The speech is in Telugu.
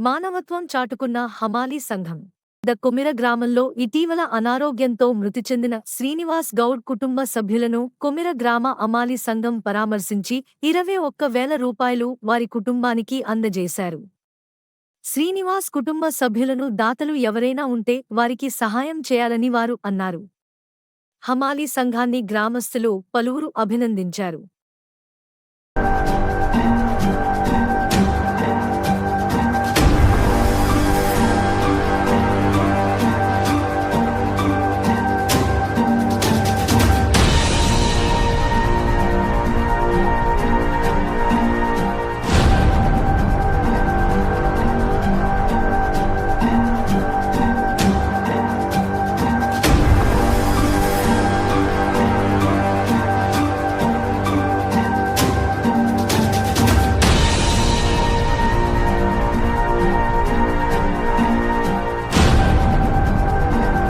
మానవత్వం చాటుకున్న హమాలీ సంఘం. కొమిర గ్రామంలో ఇటీవల అనారోగ్యంతో మృతి చెందిన శ్రీనివాస్ గౌడ్ కుటుంబ సభ్యులను కొమిర గ్రామ హమాలీ సంఘం పరామర్శించి 21,000 రూపాయలు వారి కుటుంబానికి అందజేశారు. శ్రీనివాస్ కుటుంబ సభ్యులను దాతలు ఎవరైనా ఉంటే వారికి సహాయం చేయాలని వారు అన్నారు. హమాలీ సంఘాన్ని గ్రామస్తులు పలువురు అభినందించారు.